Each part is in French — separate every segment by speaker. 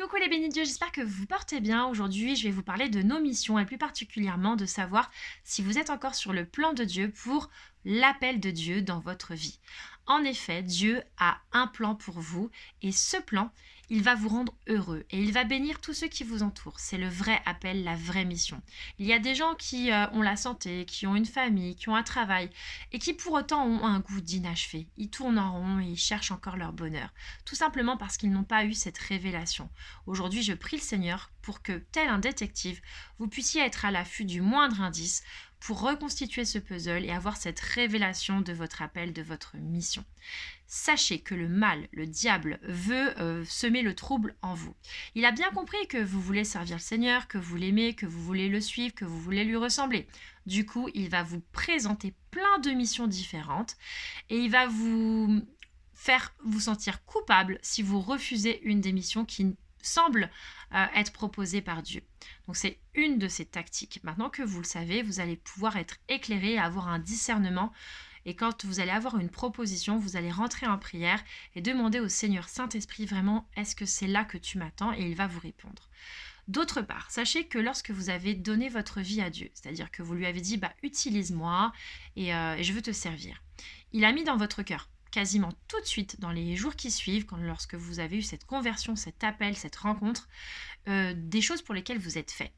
Speaker 1: Coucou les bénis de Dieu, j'espère que vous portez bien. Aujourd'hui, je vais vous parler de nos missions et plus particulièrement de savoir si vous êtes encore sur le plan de Dieu pour l'appel de Dieu dans votre vie. En effet, Dieu a un plan pour vous et ce plan, il va vous rendre heureux et il va bénir tous ceux qui vous entourent. C'est le vrai appel, la vraie mission. Il y a des gens qui ont la santé, qui ont une famille, qui ont un travail et qui pour autant ont un goût d'inachevé. Ils tournent en rond et ils cherchent encore leur bonheur. Tout simplement parce qu'ils n'ont pas eu cette révélation. Aujourd'hui, je prie le Seigneur pour que, tel un détective, vous puissiez être à l'affût du moindre indice pour reconstituer ce puzzle et avoir cette révélation de votre appel, de votre mission. Sachez que le mal, le diable, veut semer le trouble en vous. Il a bien compris que vous voulez servir le Seigneur, que vous l'aimez, que vous voulez le suivre, que vous voulez lui ressembler. Du coup, il va vous présenter plein de missions différentes et il va vous faire vous sentir coupable si vous refusez une des missions qui semble être proposée par Dieu. Donc c'est une de ces tactiques. Maintenant que vous le savez, vous allez pouvoir être éclairé et avoir un discernement. Et quand vous allez avoir une proposition, vous allez rentrer en prière et demander au Seigneur Saint-Esprit vraiment, est-ce que c'est là que tu m'attends? Et il va vous répondre. D'autre part, sachez que lorsque vous avez donné votre vie à Dieu, c'est-à-dire que vous lui avez dit, utilise-moi et je veux te servir, il a mis dans votre cœur quasiment tout de suite, dans les jours qui suivent, lorsque vous avez eu cette conversion, cet appel, cette rencontre, des choses pour lesquelles vous êtes fait.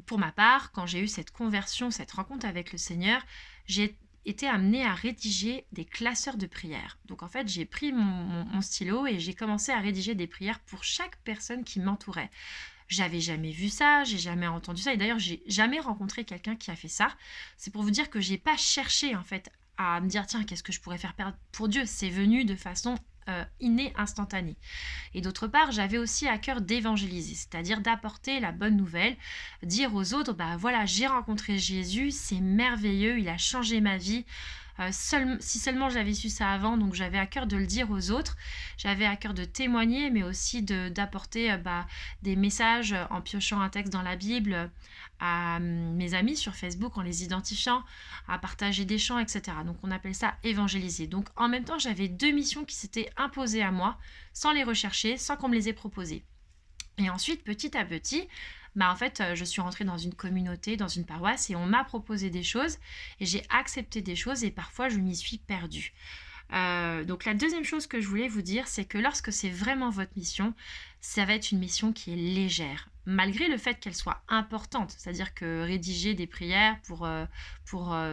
Speaker 1: Pour ma part, quand j'ai eu cette conversion, cette rencontre avec le Seigneur, j'ai été amenée à rédiger des classeurs de prières. Donc en fait, j'ai pris mon stylo et j'ai commencé à rédiger des prières pour chaque personne qui m'entourait. J'avais jamais vu ça, j'ai jamais entendu ça et d'ailleurs j'ai jamais rencontré quelqu'un qui a fait ça. C'est pour vous dire que j'ai pas cherché en fait à me dire tiens qu'est-ce que je pourrais faire pour Dieu. C'est venu de façon innée, instantanée. Et d'autre part, j'avais aussi à cœur d'évangéliser, c'est-à-dire d'apporter la bonne nouvelle, dire aux autres, voilà, j'ai rencontré Jésus, c'est merveilleux, il a changé ma vie. Si seulement j'avais su ça avant, donc j'avais à cœur de le dire aux autres, j'avais à cœur de témoigner, mais aussi d'apporter des messages en piochant un texte dans la Bible à mes amis sur Facebook en les identifiant, à partager des chants, etc. Donc on appelle ça évangéliser. Donc en même temps, j'avais deux missions qui s'étaient imposées à moi, sans les rechercher, sans qu'on me les ait proposées. Et ensuite, petit à petit, en fait, je suis rentrée dans une communauté, dans une paroisse, et on m'a proposé des choses, et j'ai accepté des choses, et parfois je m'y suis perdue. Donc la deuxième chose que je voulais vous dire, c'est que lorsque c'est vraiment votre mission, ça va être une mission qui est légère, malgré le fait qu'elle soit importante. C'est-à-dire que rédiger des prières pour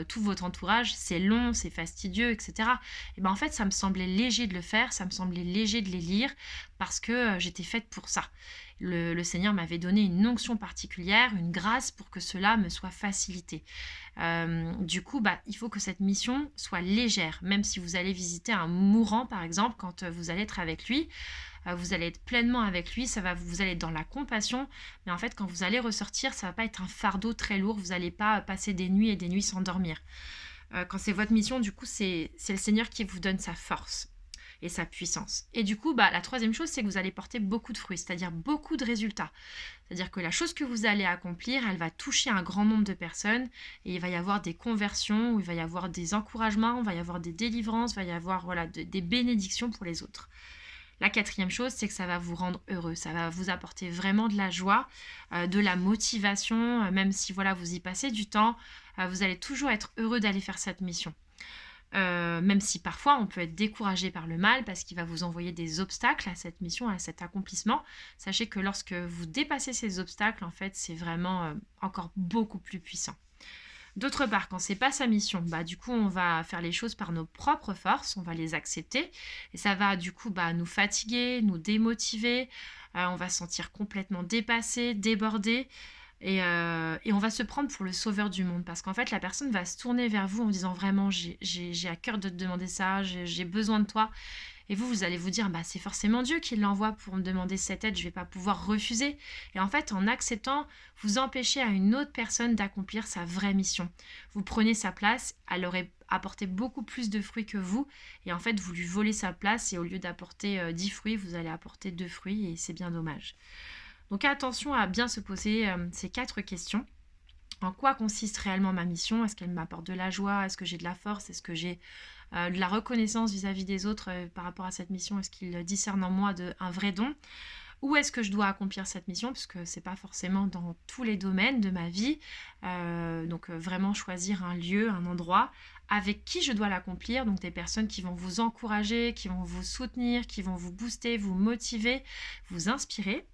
Speaker 1: tout votre entourage, c'est long, c'est fastidieux, etc. Et en fait, ça me semblait léger de le faire, ça me semblait léger de les lire, parce que j'étais faite pour ça. Le Seigneur m'avait donné une onction particulière, une grâce pour que cela me soit facilité. Du coup, il faut que cette mission soit légère, même si vous allez visiter un mourant, par exemple, quand vous allez être avec lui, vous allez être pleinement avec lui, vous allez être dans la compassion, mais en fait, quand vous allez ressortir, ça va pas être un fardeau très lourd, vous n'allez pas passer des nuits et des nuits sans dormir. Quand c'est votre mission, du coup, c'est le Seigneur qui vous donne sa force et sa puissance. Et du coup, la troisième chose, c'est que vous allez porter beaucoup de fruits, c'est-à-dire beaucoup de résultats. C'est-à-dire que la chose que vous allez accomplir, elle va toucher un grand nombre de personnes et il va y avoir des conversions, il va y avoir des encouragements, il va y avoir des délivrances, il va y avoir des bénédictions pour les autres. La quatrième chose, c'est que ça va vous rendre heureux, ça va vous apporter vraiment de la joie, de la motivation, même si vous y passez du temps, vous allez toujours être heureux d'aller faire cette mission. Même si parfois on peut être découragé par le mal parce qu'il va vous envoyer des obstacles à cette mission, à cet accomplissement. Sachez que lorsque vous dépassez ces obstacles, en fait, c'est vraiment encore beaucoup plus puissant. D'autre part, quand c'est pas sa mission, du coup, on va faire les choses par nos propres forces, on va les accepter et ça va du coup nous fatiguer, nous démotiver, on va se sentir complètement dépassé, débordé. Et on va se prendre pour le sauveur du monde parce qu'en fait la personne va se tourner vers vous en disant vraiment j'ai à cœur de te demander ça, j'ai besoin de toi et vous allez vous dire c'est forcément Dieu qui l'envoie pour me demander cette aide, je vais pas pouvoir refuser et en fait en acceptant vous empêchez à une autre personne d'accomplir sa vraie mission. Vous prenez sa place, elle aurait apporté beaucoup plus de fruits que vous et en fait vous lui volez sa place et au lieu d'apporter 10 fruits vous allez apporter 2 fruits et c'est bien dommage. Donc attention à bien se poser ces 4 questions. En quoi consiste réellement ma mission? Est-ce qu'elle m'apporte de la joie? Est-ce que j'ai de la force? Est-ce que j'ai de la reconnaissance vis-à-vis des autres par rapport à cette mission? Est-ce qu'ils discernent en moi un vrai don? où est-ce que je dois accomplir cette mission, puisque c'est pas forcément dans tous les domaines de ma vie. Donc vraiment choisir un lieu, un endroit, avec qui je dois l'accomplir, donc des personnes qui vont vous encourager, qui vont vous soutenir, qui vont vous booster, vous motiver, vous inspirer.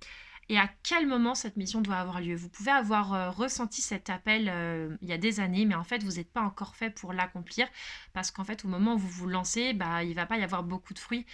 Speaker 1: Et à quel moment cette mission doit avoir lieu. Vous pouvez avoir ressenti cet appel il y a des années, mais en fait, vous n'êtes pas encore fait pour l'accomplir, parce qu'en fait, au moment où vous vous lancez, bah, il ne va pas y avoir beaucoup de fruits,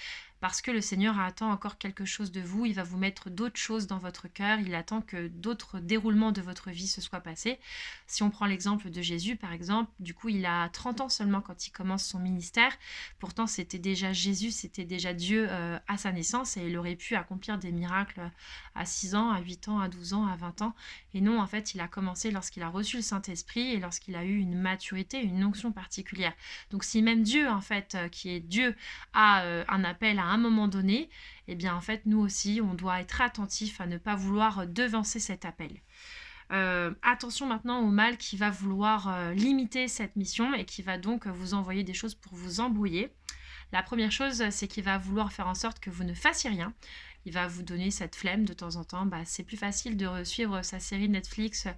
Speaker 1: parce que le Seigneur attend encore quelque chose de vous, il va vous mettre d'autres choses dans votre cœur, il attend que d'autres déroulements de votre vie se soient passés. Si on prend l'exemple de Jésus, par exemple, du coup, il a 30 ans seulement quand il commence son ministère, pourtant c'était déjà Jésus, c'était déjà Dieu à sa naissance, et il aurait pu accomplir des miracles à 6 ans, à 8 ans, à 12 ans, à 20 ans. Et non, en fait, il a commencé lorsqu'il a reçu le Saint-Esprit et lorsqu'il a eu une maturité, une onction particulière. Donc si même Dieu, en fait, qui est Dieu, a un appel à un moment donné, eh bien, en fait, nous aussi, on doit être attentif à ne pas vouloir devancer cet appel. Attention maintenant au mal qui va vouloir limiter cette mission et qui va donc vous envoyer des choses pour vous embrouiller. La première chose, c'est qu'il va vouloir faire en sorte que vous ne fassiez rien. Il va vous donner cette flemme de temps en temps. Bah, c'est plus facile de suivre sa série Netflix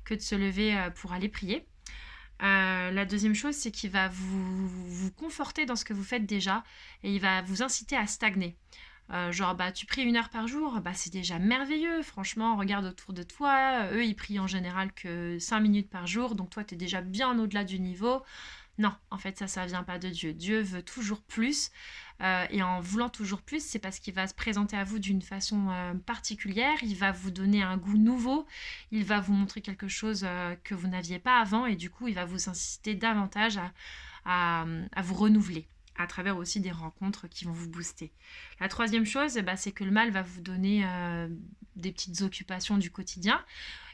Speaker 1: que de se lever pour aller prier. La deuxième chose, c'est qu'il va vous conforter dans ce que vous faites déjà et il va vous inciter à stagner. Genre, bah, tu pries 1 heure par jour, bah, c'est déjà merveilleux, franchement, regarde autour de toi, eux, ils prient en général que 5 minutes par jour, donc toi, tu es déjà bien au-delà du niveau. Non, en fait, ça vient pas de Dieu. Dieu veut toujours plus, et en voulant toujours plus, c'est parce qu'il va se présenter à vous d'une façon particulière, il va vous donner un goût nouveau, il va vous montrer quelque chose que vous n'aviez pas avant, et du coup, il va vous inciter davantage à vous renouveler à travers aussi des rencontres qui vont vous booster. La troisième chose, bah, c'est que le mal va vous donner des petites occupations du quotidien.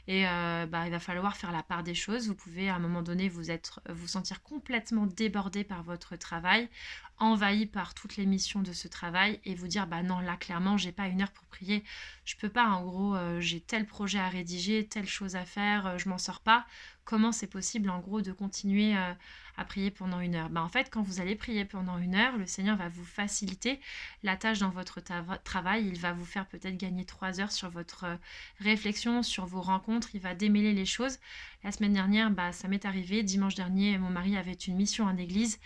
Speaker 1: Et bah, il va falloir faire la part des choses. Vous pouvez à un moment donné vous sentir complètement débordé par votre travail, envahi par toutes les missions de ce travail et vous dire bah non, là clairement j'ai pas 1 heure pour prier, je peux pas, en gros j'ai tel projet à rédiger, telle chose à faire, je m'en sors pas. Comment c'est possible en gros de continuer à prier pendant 1 heure? Bah, en fait, quand vous allez prier pendant 1 heure, le Seigneur va vous faciliter la tâche dans votre travail. Il va vous faire peut-être gagner 3 heures sur votre réflexion, sur vos rencontres. Il va démêler les choses. La semaine dernière, bah, ça m'est arrivé. Dimanche dernier, mon mari avait une mission en église.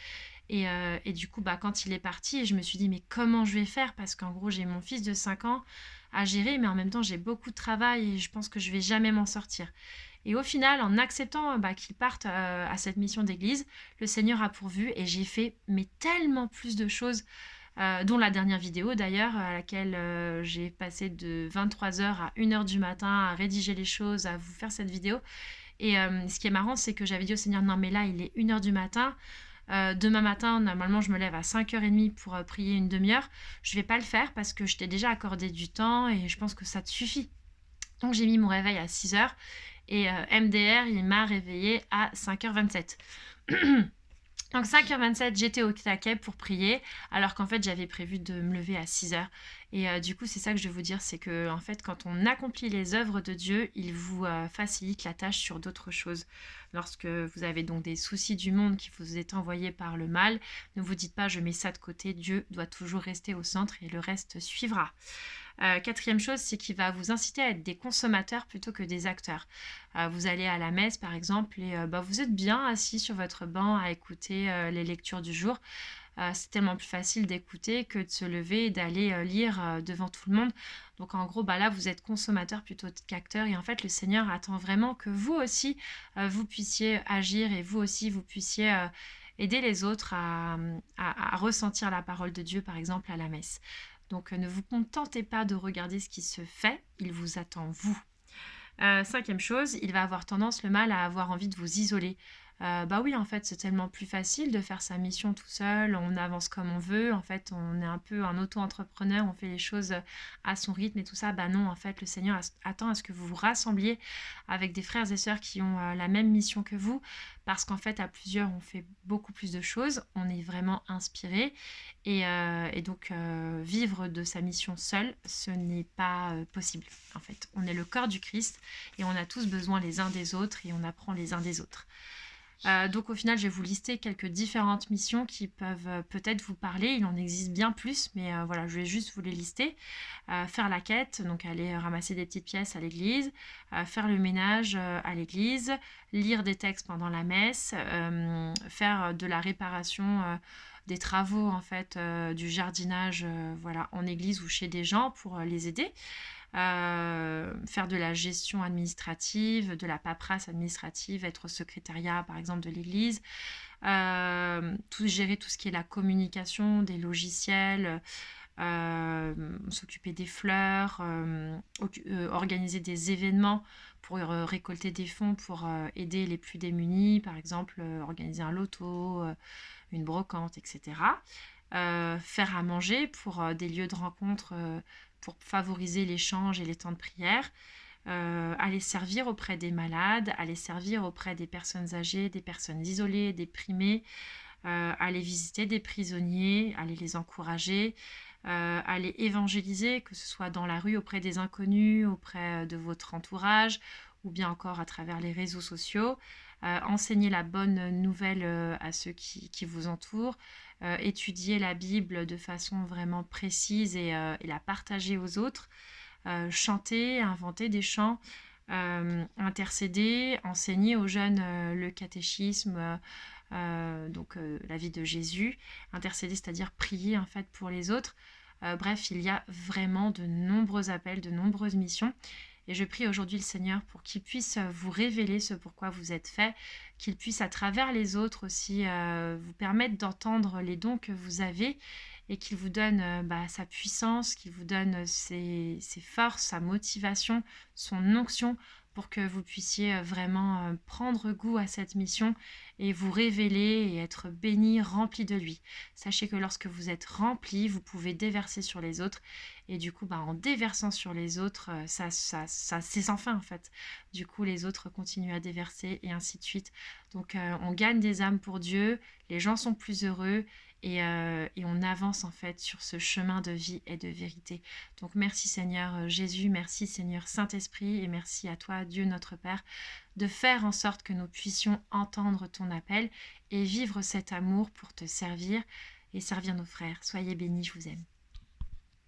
Speaker 1: Et du coup, bah, quand il est parti, je me suis dit, mais comment je vais faire? Parce qu'en gros, j'ai mon fils de 5 ans à gérer, mais en même temps, j'ai beaucoup de travail et je pense que je vais jamais m'en sortir. Et au final, en acceptant bah, qu'il parte à cette mission d'église, le Seigneur a pourvu et j'ai fait mais tellement plus de choses, dont la dernière vidéo d'ailleurs, à laquelle j'ai passé de 23 heures à 1 heure du matin à rédiger les choses, à vous faire cette vidéo. Et ce qui est marrant, c'est que j'avais dit au Seigneur, non mais là, il est 1 heure du matin. Demain matin, normalement, je me lève à 5h30 pour prier une demi-heure. Je ne vais pas le faire parce que je t'ai déjà accordé du temps et je pense que ça te suffit. Donc, j'ai mis mon réveil à 6h et MDR, il m'a réveillée à 5h27. Donc 5h27, j'étais au taquet pour prier, alors qu'en fait j'avais prévu de me lever à 6h. Et du coup, c'est ça que je veux vous dire, c'est que en fait, quand on accomplit les œuvres de Dieu, il vous facilite la tâche sur d'autres choses. Lorsque vous avez donc des soucis du monde qui vous est envoyés par le mal, ne vous dites pas je mets ça de côté, Dieu doit toujours rester au centre et le reste suivra. Quatrième chose, c'est qu'il va vous inciter à être des consommateurs plutôt que des acteurs. Vous allez à la messe par exemple et bah, vous êtes bien assis sur votre banc à écouter les lectures du jour. C'est tellement plus facile d'écouter que de se lever et d'aller lire devant tout le monde. Donc en gros, bah là, vous êtes consommateur plutôt qu'acteur. Et en fait, le Seigneur attend vraiment que vous aussi, vous puissiez agir et vous aussi, vous puissiez aider les autres à ressentir la parole de Dieu, par exemple, à la messe. Donc ne vous contentez pas de regarder ce qui se fait, il vous attend vous. Cinquième chose, il va avoir tendance, le mal, à avoir envie de vous isoler. Bah oui, en fait, c'est tellement plus facile de faire sa mission tout seul, on avance comme on veut, en fait, on est un peu un auto-entrepreneur, on fait les choses à son rythme et tout ça. Bah non, en fait, le Seigneur attend à ce que vous vous rassembliez avec des frères et sœurs qui ont la même mission que vous, parce qu'en fait, à plusieurs, on fait beaucoup plus de choses, on est vraiment inspiré, et donc vivre de sa mission seul, ce n'est pas possible, en fait. On est le corps du Christ, et on a tous besoin les uns des autres, et on apprend les uns des autres. Donc au final, je vais vous lister quelques différentes missions qui peuvent peut-être vous parler. Il en existe bien plus, mais voilà, je vais juste vous les lister. Faire la quête, donc aller ramasser des petites pièces à l'église, faire le ménage à l'église, lire des textes pendant la messe, faire de la réparation, des travaux en fait, du jardinage, voilà, en église ou chez des gens pour les aider. Faire de la gestion administrative, de la paperasse administrative, être au secrétariat par exemple de l'église, gérer tout ce qui est la communication, des logiciels, s'occuper des fleurs, organiser des événements pour récolter des fonds pour aider les plus démunis, par exemple organiser un loto, une brocante, etc. Faire à manger pour des lieux de rencontre, pour favoriser l'échange et les temps de prière. Aller servir auprès des malades, aller servir auprès des personnes âgées, des personnes isolées, déprimées, aller visiter des prisonniers, aller les encourager, aller évangéliser, que ce soit dans la rue auprès des inconnus, auprès de votre entourage, ou bien encore à travers les réseaux sociaux, enseigner la bonne nouvelle à ceux qui vous entourent, étudier la Bible de façon vraiment précise et la partager aux autres, chanter, inventer des chants, intercéder, enseigner aux jeunes le catéchisme, donc la vie de Jésus, intercéder, c'est-à-dire prier en fait pour les autres. Bref, il y a vraiment de nombreux appels, de nombreuses missions. Et je prie aujourd'hui le Seigneur pour qu'il puisse vous révéler ce pourquoi vous êtes fait, qu'il puisse à travers les autres aussi vous permettre d'entendre les dons que vous avez et qu'il vous donne sa puissance, qu'il vous donne ses forces, sa motivation, son onction pour que vous puissiez vraiment prendre goût à cette mission et vous révéler et être béni, rempli de lui. Sachez que lorsque vous êtes rempli, vous pouvez déverser sur les autres et du coup, en déversant sur les autres, ça c'est sans fin en fait. Du coup, les autres continuent à déverser et ainsi de suite. Donc, on gagne des âmes pour Dieu, les gens sont plus heureux et on avance en fait sur ce chemin de vie et de vérité. Donc, merci Seigneur Jésus, merci Seigneur Saint-Esprit et merci à toi Dieu notre Père de faire en sorte que nous puissions entendre ton appel et vivre cet amour pour te servir et servir nos frères. Soyez bénis, je vous aime.